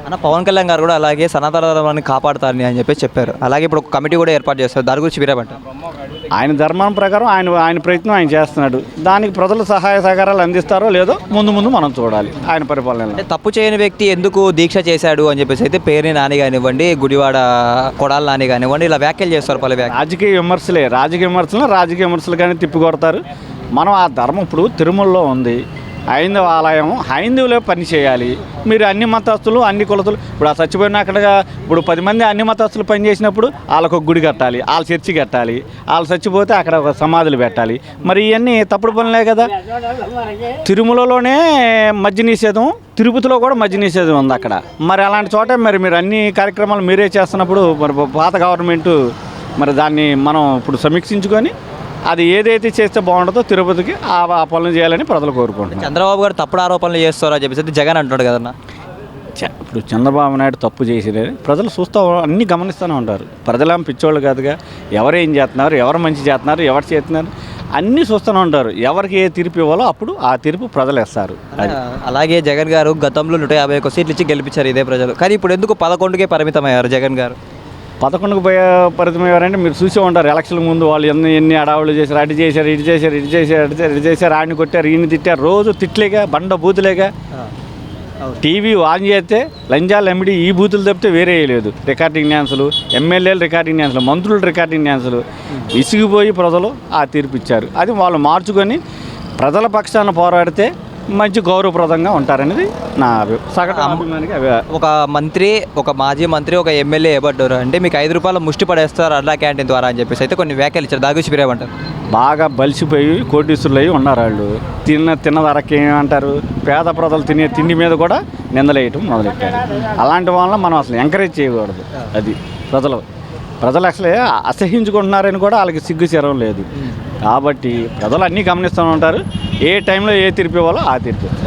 అన్న పవన్ కళ్యాణ్ గారు కూడా అలాగే సనాతన ధర్మాన్ని కాపాడుతారని అని చెప్పేసి చెప్పారు. అలాగే ఇప్పుడు ఒక కమిటీ కూడా ఏర్పాటు చేస్తారు. దాని గురించి మీరేమంటారు? ఆయన ధర్మం ప్రకారం ఆయన ప్రయత్నం ఆయన చేస్తున్నాడు. దానికి ప్రజలు సహాయ సహకారాలు అందిస్తారో లేదో ముందు ముందు మనం చూడాలి ఆయన పరిపాలనలో. అంటే తప్పు చేయని వ్యక్తి ఎందుకు దీక్ష చేశాడు అని చెప్పేసి అయితే పేరుని నాని కానివ్వండి, గుడివాడ కొడాల నాని కానివ్వండి, ఇలా వ్యాఖ్యలు చేస్తారు పలు వ్యాఖ్యలు. రాజకీయ విమర్శలు కానీ తిప్పికొడతారు. మనం ఆ ధర్మం ఇప్పుడు తిరుమలలో ఉంది, హైందవ ఆలయం, హైందవులే పని చేయాలి. మీరు అన్ని మతస్థులు అన్ని కులతులు ఇప్పుడు ఆ చచ్చిపోయిన అక్కడ ఇప్పుడు 10 మంది అన్ని మతస్థులు పని చేసినప్పుడు వాళ్ళకు ఒక గుడి కట్టాలి, వాళ్ళ చర్చి కట్టాలి, వాళ్ళు చచ్చిపోతే అక్కడ ఒక సమాధులు పెట్టాలి. మరి ఇవన్నీ తప్పుడు పనులే కదా. తిరుమలలోనే మద్య నిషేధం, తిరుపతిలో కూడా మద్య నిషేధం ఉంది అక్కడ. మరి అలాంటి చోట మరి మీరు అన్ని కార్యక్రమాలు మీరే చేస్తున్నప్పుడు మరి పాత గవర్నమెంటు మరి దాన్ని మనం ఇప్పుడు సమీక్షించుకొని అది ఏదైతే చేస్తే బాగుంటుందో తిరుపతికి ఆ పనులు చేయాలని ప్రజలు కోరుకుంటున్నారు. చంద్రబాబు గారు తప్పుడు ఆరోపణలు చేస్తారో అని చెప్పేసి జగన్ అంటున్నాడు కదన్నా. ఇప్పుడు చంద్రబాబు నాయుడు తప్పు చేసేది ప్రజలు చూస్తూ అన్నీ గమనిస్తూనే ఉంటారు. ప్రజలేం పిచ్చోళ్ళు కాదుగా. ఎవరేం చేస్తున్నారు, ఎవరు మంచి చేస్తున్నారు, ఎవరు చేస్తున్నారు అన్నీ చూస్తూనే ఉంటారు. ఎవరికి ఏ తీర్పు ఇవ్వాలో అప్పుడు ఆ తీర్పు ప్రజలు ఇస్తారు. అలాగే జగన్ గారు గతంలో 151 సీట్లు ఇచ్చి గెలిపించారు ఇదే ప్రజలు. కానీ ఇప్పుడు ఎందుకు 11కే పరిమితమయ్యారు జగన్ గారు? 11కు పరిమితమయ్యారంటే మీరు చూసే ఉంటారు. ఎలక్షన్ ముందు వాళ్ళు ఎన్ని అడావులు చేశారు, అటు చేశారు, ఇటు చేశారు, ఆడిని కొట్టారు, ఈయన తిట్టారు. రోజు తిట్లేగా, బండ బూతులేగా. టీవీ ఆన్ చేస్తే లంజాలు ఎమ్మిడి ఈ బూతులు తప్పితే వేరే లేదు. రికార్డింగ్ డ్యాన్సులు, ఎమ్మెల్యేలు రికార్డింగ్ డ్యాన్సులు, మంత్రులు రికార్డింగ్ డ్యాన్సులు. విసిగిపోయి ప్రజలు ఆ తీర్పు ఇచ్చారు. అది వాళ్ళు మార్చుకొని ప్రజల పక్షాన పోరాడితే మంచి గౌరవప్రదంగా ఉంటారనేది నా సగటు అభిమానికి. ఒక మంత్రి, ఒక మాజీ మంత్రి, ఒక ఎమ్మెల్యే ఏమంటారు అంటే మీకు 5 రూపాయలు ముష్టి పడేస్తారు అడ్లా క్యాంటీన్ ద్వారా అని చెప్పేసి అయితే కొన్ని వ్యాఖ్యలు ఇచ్చారు. దాని గురించి మీరేమంటారు? బాగా బలిసిపోయి కోటీశ్వరులు అయ్యి ఉన్నారు వాళ్ళు. తిన్నదరకి ఏమంటారు, పేద ప్రజలు తినే తిండి మీద కూడా నిందలేయటం మొదలెట్టారు. అలాంటి వాళ్ళని మనం అసలు ఎంకరేజ్ చేయకూడదు. అది ప్రజలు అసలే అసహించుకుంటున్నారని కూడా వాళ్ళకి సిగ్గు చెరవం లేదు. కాబట్టి ప్రజలు అన్నీ గమనిస్తూ ఉంటారు. ఏ టైంలో ఏ తీర్పు ఇవ్వాలో ఆ తీర్పు.